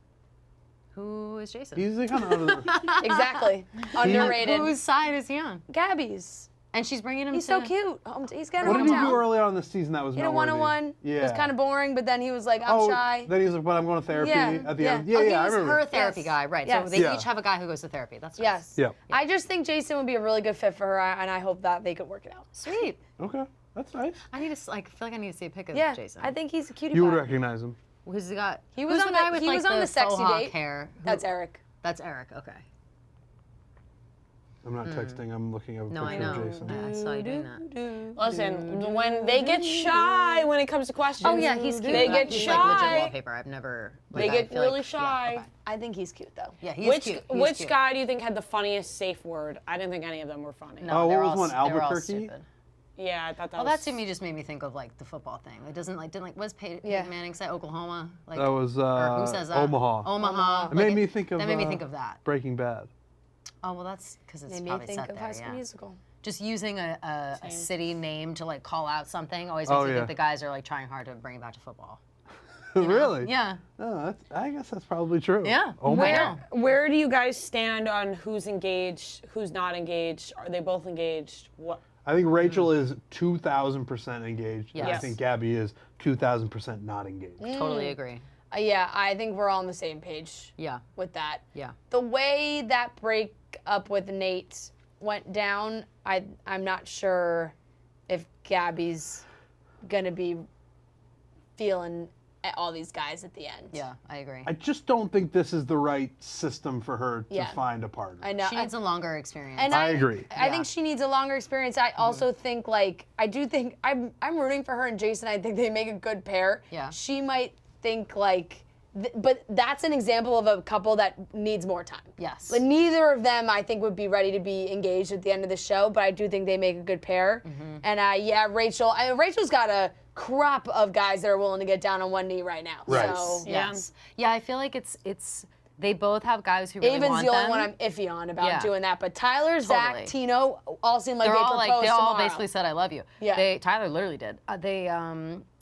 Who is Jason? He's kind of under the... Exactly. Underrated. Whose side is he on? Gabby's. And she's bringing him. He's to... so cute. He's getting What her did he do hometown. early on in the season that was He had a noteworthy? one-on-one. Yeah. It was kind of boring, but then he was like, I'm shy. Then he's like, but I'm going to therapy Yeah, at the yeah. end. Yeah, Oh, yeah, I he's remember. her therapy Yes. guy, right? Yes. So they Yeah. each have a guy who goes to therapy. That's nice. Yes. Yeah. I just think Jason would be a really good fit for her, and I hope that they could work it out. Sweet. Okay, that's nice. I need to like feel like I need to see a pic of Yeah, Jason. I think he's a cutie You would pie. recognize him. Who's the guy? He was who's on the guy the- with he like was on the sexy faux hawk date. hair? That's Eric. That's Eric. Okay. I'm not texting. I'm looking at a No, I picture know. of Jason. I saw you doing that. Listen, when they get shy when it comes to questions. Oh yeah, he's cute. They though. get He's like legit shy. wallpaper. I've never. They like, I get feel really like, shy. Yeah, okay. I think he's cute, though. Yeah, he's Which cute. He's which cute. guy do you think had the funniest safe word? I didn't think any of them were funny. No, Oh, they're what was all, one, they were all Albuquerque? stupid. Yeah, I thought that Well, was. that to me just made me think of like the football thing. It didn't like was Peyton Yeah. Manning say Oklahoma? Like, That was or who says that? Omaha. Omaha. It made me think of. That made me think of that. Breaking Bad. Oh well, that's because it's Made me probably think set of there. High School Yeah. Musical. Just using a city name to like call out something always Oh, makes me yeah. think the guys are like trying hard to bring it back to football. Really? Yeah. Oh, I guess that's probably true. Yeah. Omaha. Where do you guys stand on who's engaged, who's not engaged? Are they both engaged? What? I think Rachel is 2,000% engaged. And I Yes. think Gabby is 2,000% not engaged. Totally agree. Yeah, I think we're all on the same page Yeah. with that. Yeah. The way that breakup with Nate went down, I'm not sure if Gabby's gonna be feeling at all these guys at the end. Yeah, I agree. I just don't think this is the right system for her to Yeah. find a partner. I know. She needs a longer experience. And I agree. I Yeah. think she needs a longer experience. I also think I do think I'm rooting for her and Jason. I think they make a good pair. Yeah. She might think but that's an example of a couple that needs more time. Yes. But neither of them, I think, would be ready to be engaged at the end of the show. But I do think they make a good pair. And Rachel's got a crop of guys that are willing to get down on one knee right now. Right. So Yes. Yeah, I feel like it's they both have guys who really Avon's want the only them. one I'm iffy on about Yeah. doing that. But Tyler, Totally. Zach, Tino all seem like They're they all proposed like they all tomorrow. basically said I love you. Yeah. Tyler literally did.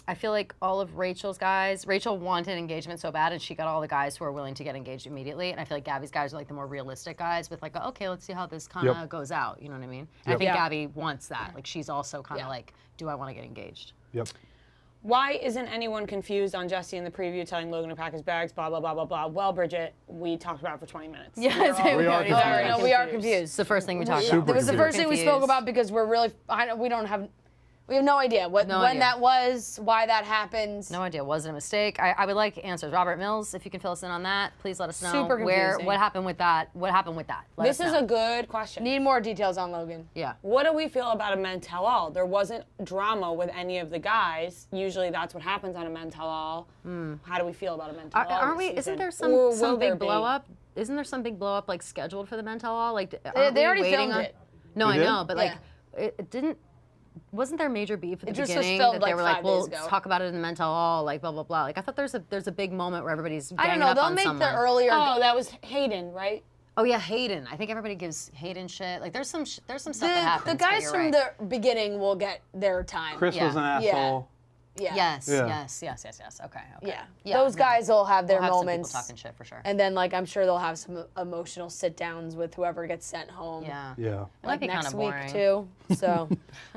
I feel like all of Rachel's guys, Rachel wanted engagement so bad, and she got all the guys who are willing to get engaged immediately. And I feel like Gabby's guys are like the more realistic guys with like, okay, let's see how this kind of Yep. goes out. You know what I mean? And I Yep. think Yeah. Gabby wants that. Like she's also kind of Yeah. like, do I want to get engaged? Yep. Why isn't anyone confused on Jesse in the preview telling Logan to pack his bags, blah, blah, blah, blah, blah? Well, Bridget, we talked about it for 20 minutes. Yes, We are confused. No, we are It's confused. the first thing we talked Super about. It was the confused. first thing we spoke about because we're really, we don't have, We have no idea when idea. that was, why that happened. No idea. Was it a mistake? I would like answers. Robert Mills, if you can fill us in on that, please let us know. Super confusing. What happened with that? What happened with that? Let This us is know. a good question. Need more details on Logan. Yeah. What do we feel about a men tell all? There wasn't drama with any of the guys. Usually that's what happens on a men tell all. How do we feel about a men tell all? Aren't we? this Isn't season? there Or will some there big blow be? up? Isn't there some big blow up like scheduled for the men tell all? Like They already filmed it. No, They I did? know, but like Yeah. it didn't. Wasn't there major beef at the It just was beginning filmed, that like, they were like, 5 "We'll days ago. talk about it in the men tell all," like blah blah blah. Like I thought there's a big moment where everybody's I don't ganging know. up They'll on make someone. the earlier. Oh, that was Hayden, right? Oh yeah, Hayden. I think everybody gives Hayden shit. Like there's some stuff that happens. The but guys you're from right. the beginning will get their time. Chris was an Yeah. asshole. Yeah. Yes, Yeah. yes. Okay. Yeah. Those guys will have their We'll have some moments. people talking shit for sure. And then, like, I'm sure they'll have some emotional sit-downs with whoever gets sent home. Yeah. Yeah. It might Like be kind next of week boring. too. So,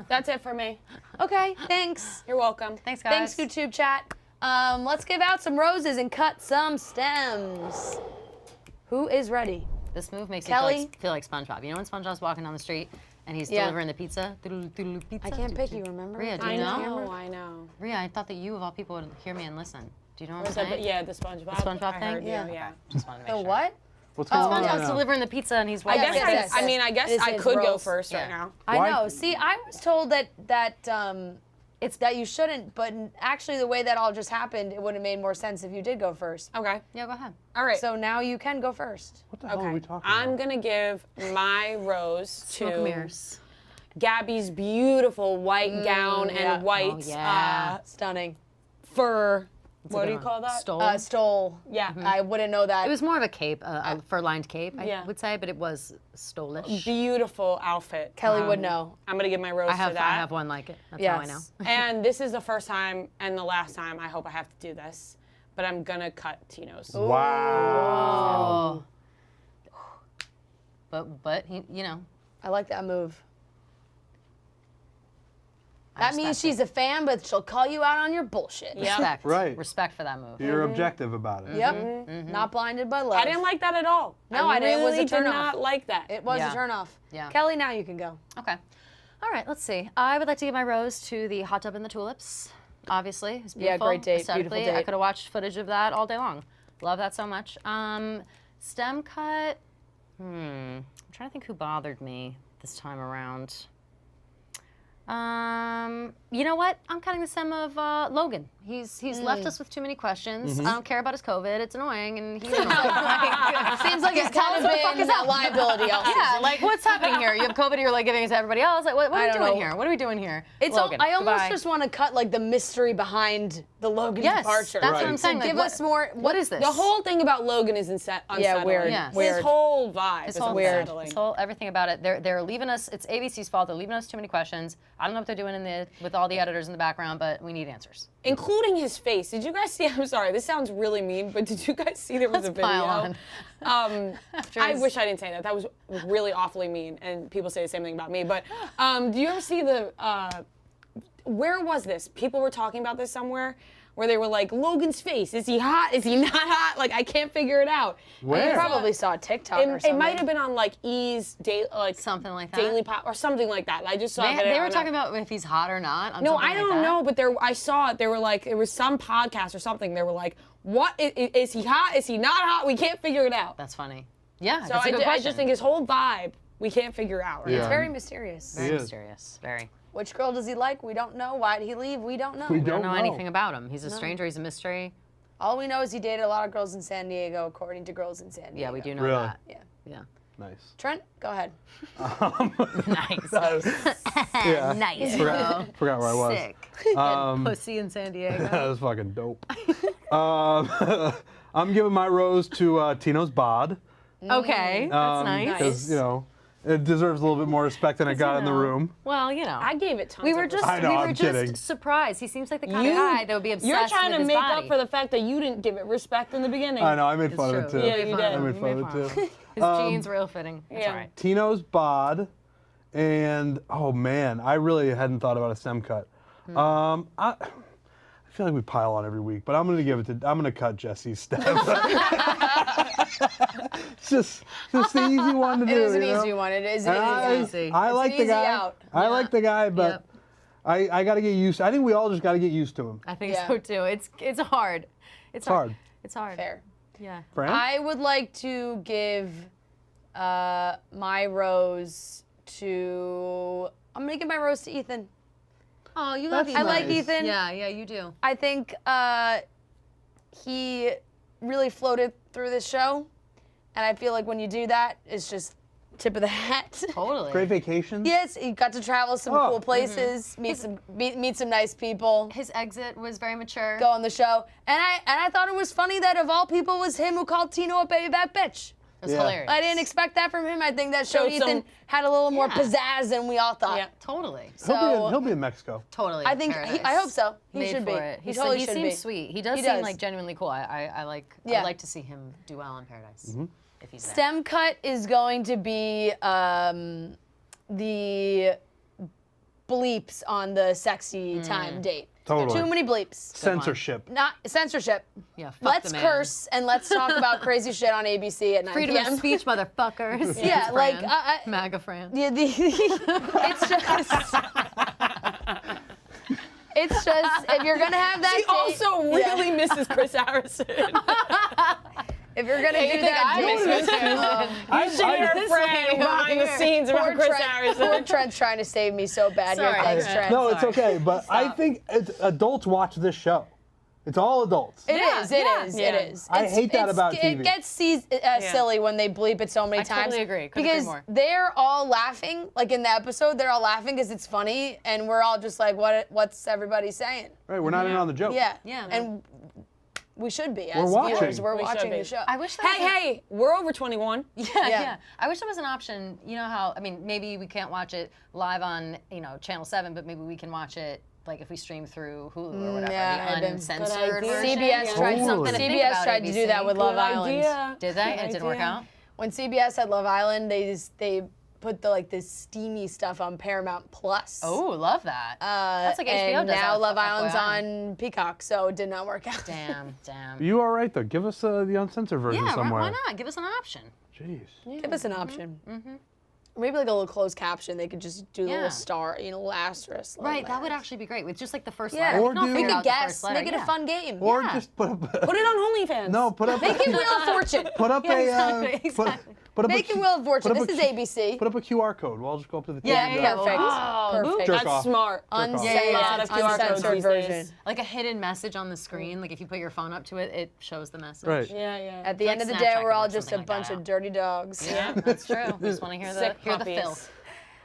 That's it for me. okay, thanks. You're welcome. Thanks, guys. Thanks, YouTube chat. Let's give out some roses and cut some stems. Who is ready? This move makes Kelly? me feel like SpongeBob. You know when SpongeBob's walking down the street and he's Yeah. delivering the pizza? Pizza? I can't pick you, remember? Rhea, do I you know? know, I know. Rhea, I thought that you of all people would hear me and listen. Do you know what I'm Was that saying? yeah, the SpongeBob. SpongeBob I thing? heard you, Yeah. yeah. Just wanted to make The sure. what? What's going on right SpongeBob's now? delivering the pizza and he's I walking. guess yes, I yes. mean, I guess It I is could go roast. first Yeah. right now. I Why- know. See, I was told that it's that you shouldn't, but actually the way that all just happened, it would have made more sense if you did go first. Okay. Yeah, go ahead. All right. So now you can go first. What the hell are we talking I'm about? gonna give my rose Smoke to mirrors. Gabby's beautiful white gown yeah. and white Oh, yeah. Stunning. fur. What good do you one. call that? Stole. Stole. Yeah. I wouldn't know that. It was more of a cape, a fur-lined cape, Yeah. I would say, but it was stolish. Beautiful outfit. Kelly would know. I'm gonna give my rose I have to that. I have one like it. That's how I know. Yes. And this is the first time and the last time I hope I have to do this, but I'm gonna cut Tino's. Wow. But he, you know, I like that move. I That means respect she's a fan, but she'll call you out on your bullshit. Yep. respect. Right. Respect for that move. You're objective about it. Yep. Not blinded by love. I didn't like that at all. No, I didn't. It was a really turn did off. not like that. It was Yeah. a turnoff. Yeah. Kelly, now you can go. Okay. All right, let's see. I would like to give my rose to the hot tub and the tulips. Obviously, it's Yeah, beautiful. great date, Aesthetically, beautiful I date. could have watched footage of that all day long. Love that so much. Stem cut. I'm trying to think who bothered me this time around. You know what? I'm cutting the stem of Logan. He's left us with too many questions. I don't care about his COVID. It's annoying, and he's annoying. Seems like it's kind of been a liability all Yeah, season. like what's happening here? You have COVID, you're like giving it to everybody else. Like, what are we don't doing know. here? What are we doing here? It's Logan, I almost goodbye. just want to cut like the mystery behind the Logan Yes, departure. that's what Right. I'm saying. Give like, us more. What is this? The whole thing about Logan is unsettling. weird. Yes. His whole vibe This is whole unsettling. This whole everything about it. They're leaving us. It's ABC's fault. They're leaving us too many questions. I don't know what they're doing with all the editors in the background, but we need answers. Including his face. Did you guys see? I'm sorry, this sounds really mean, but did you guys see there was a Let's video? pile on. I wish I didn't say that. That was really awfully mean, and people say the same thing about me. But do you ever see the? Where was this? People were talking about this somewhere, where they were like, Logan's face. Is he hot? Is he not hot? Like I can't figure it out. Where? You probably saw a TikTok or It something. might have been on like Something like that. Daily Pop or something like that. I just saw it. They were talking about if he's hot or not. On No, something I like don't that. know, but I saw it. They were like, it was some podcast or something. They were like, "What is he hot? Is he not hot? We can't figure it out." That's funny. Yeah, So that's a good I question. just think his whole vibe, we can't figure out. Right? Yeah. It's very mysterious. very He is. mysterious. Very. Which girl does he like? We don't know. Why did he leave? We don't know. We We don't know know. anything about him. He's a stranger. He's a mystery. All we know is he dated a lot of girls in San Diego, according to girls in San Diego. Yeah, we do know Really? that. Yeah. Yeah. Nice. Trent, go ahead. Nice. Yeah. Nice. Forgot where I was. Sick. Um, Pussy in San Diego. That was fucking dope. I'm giving my rose to Tino's bod. Okay, that's nice. Because, you know, it deserves a little bit more respect than it got in the room. Well, you know. I gave it tons. we were of just respect. I know, we were I'm just kidding. surprised. He seems like the kind of guy that would be obsessed You're trying with to his make body. up for the fact that you didn't give it respect in the beginning. I know, I made It's fun of it true. too. Yeah, you did. I made fun of it fun. too. His jeans real fitting. That's Yeah. all right. Tino's bod, and oh man, I really hadn't thought about a stem cut. I feel like we pile on every week, but I'm gonna cut Jesse's stem. it's just the easy one to do. It is an you know? easy one. It is And easy. I like It's the easy guy. out. I like the guy, but I got to get used. I think we all just got to get used to him. I think Yeah. so too. It's hard. It's hard. It's hard. Fair. Yeah. Fran? I would like to give my rose to. I'm gonna give my rose to Ethan. Oh, you love That's Ethan. I like nice. Ethan. Yeah, you do. I think he really floated through this show, and I feel like when you do that, it's just tip of the hat. Totally. Great vacation. Yes, he got to travel some Oh. cool places, meet some nice people, His exit was very mature. go on the show, and I thought it was funny that of all people was him who called Tino a baby back bitch. It was Yeah. hilarious. I didn't expect that from him. I think that showed Showed some- Ethan had a little more Yeah. pizzazz than we all thought. Yeah. Totally. He'll be in Mexico. Totally. I think paradise. I hope so. He Made should for be. it. He totally he should seems be. sweet. He does He seem does. like genuinely cool. I like. Yeah. I'd like to see him do well in Paradise. Mm-hmm. If he's there. STEM cut is going to be the bleeps on the sexy time date. Totally. Too many bleeps. Censorship. Not censorship. Yeah. Fuck Let's the man. curse and let's talk about crazy shit on ABC at 9 Freedom p.m. of speech, motherfuckers. Yeah, like, Fran. MAGA Fran. Yeah, it's just. It's just if you're gonna have that She date, also really misses Chris Harrison. if you're gonna do think that I date, miss You should hear this Fran lady behind the over scenes poor about Chris Trent, Harrison. poor Trent's trying to save me so bad Sorry, here. Thanks, Trent. Trent. No, it's Sorry. okay. But I Stop. think adults watch this show. It's all adults. It Yeah, is. yeah. It Yeah. is. I hate that about TV. It gets silly when they bleep it so many I times. totally agree. Couldn't agree Because more. they're all laughing, like in the episode, they're all laughing because it's funny, and we're all just like, what's everybody saying? Right? We're not in on the joke. Yeah. Yeah. And we should be as We're watching. viewers. We're We should watching be. the show. I wish there was Hey, we're over 21. Yeah. I wish there was an option. You know how? I mean, maybe we can't watch it live on Channel 7, but maybe we can watch it like if we stream through Hulu or whatever, yeah, the good uncensored idea. version. CBS tried Totally. something to think CBS about, tried to do that ABC. with Love Good Island. idea. Did they? Good And it didn't work idea. out. When CBS had Love Island, they put this steamy stuff on Paramount Plus. Oh, love that. That's like HBO and does. now that, Love Island's FYI. on Peacock, so it did not work out. Damn. You all right though? Give us the uncensored version Yeah, somewhere. why not? Give us an option. Jeez. Give us an option. Maybe like a little closed caption. They could just do a Yeah. little star, little asterisk. little Right, that would letters. actually be great with just like the first Yeah. letter. Or We can all do- We figure could out the guess. first letter, Make it a yeah. fun game. Or Yeah. just put up. Put it on OnlyFans. No, put up. Make it Wheel of Fortune. Put up exactly, a. Put up Make a, it Wheel of Fortune. put up This a is ABC. Put up a QR code. We'll all just go up to the TV. Yeah, Perfect. yeah. Perfect. Jerk That's off. smart. off. Uncensored, A lot of QR codes uncensored these version. days. Like a hidden message on the screen. Like if you put your phone up to it, it shows the message. Right. Yeah. At the Like end of the Snapchat day, could we're all work, just a something like bunch that. of dirty dogs. Yeah, that's true. We just want to hear the Sick filth. puppies.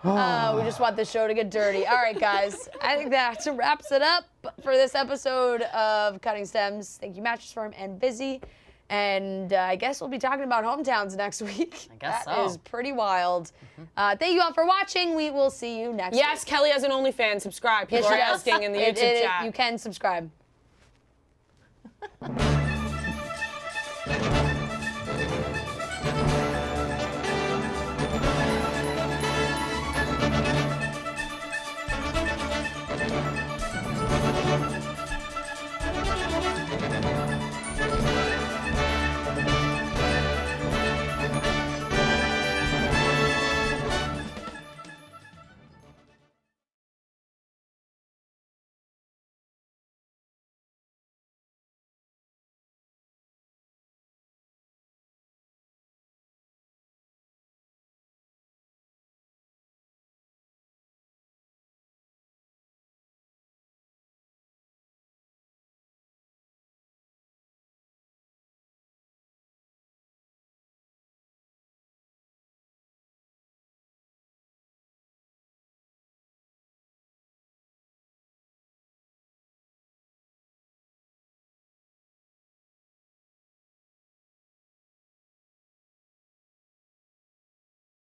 We just want the show to get dirty. All right, guys. I think that wraps it up for this episode of Cutting Stems. Thank you, Mattress Firm and Busy. And I guess we'll be talking about hometowns next week. I guess That so. is pretty wild. Thank you all for watching. We will see you next Yes, week. Kelly has an OnlyFans. Subscribe. People are Yes, asking in the it- YouTube chat. You can subscribe.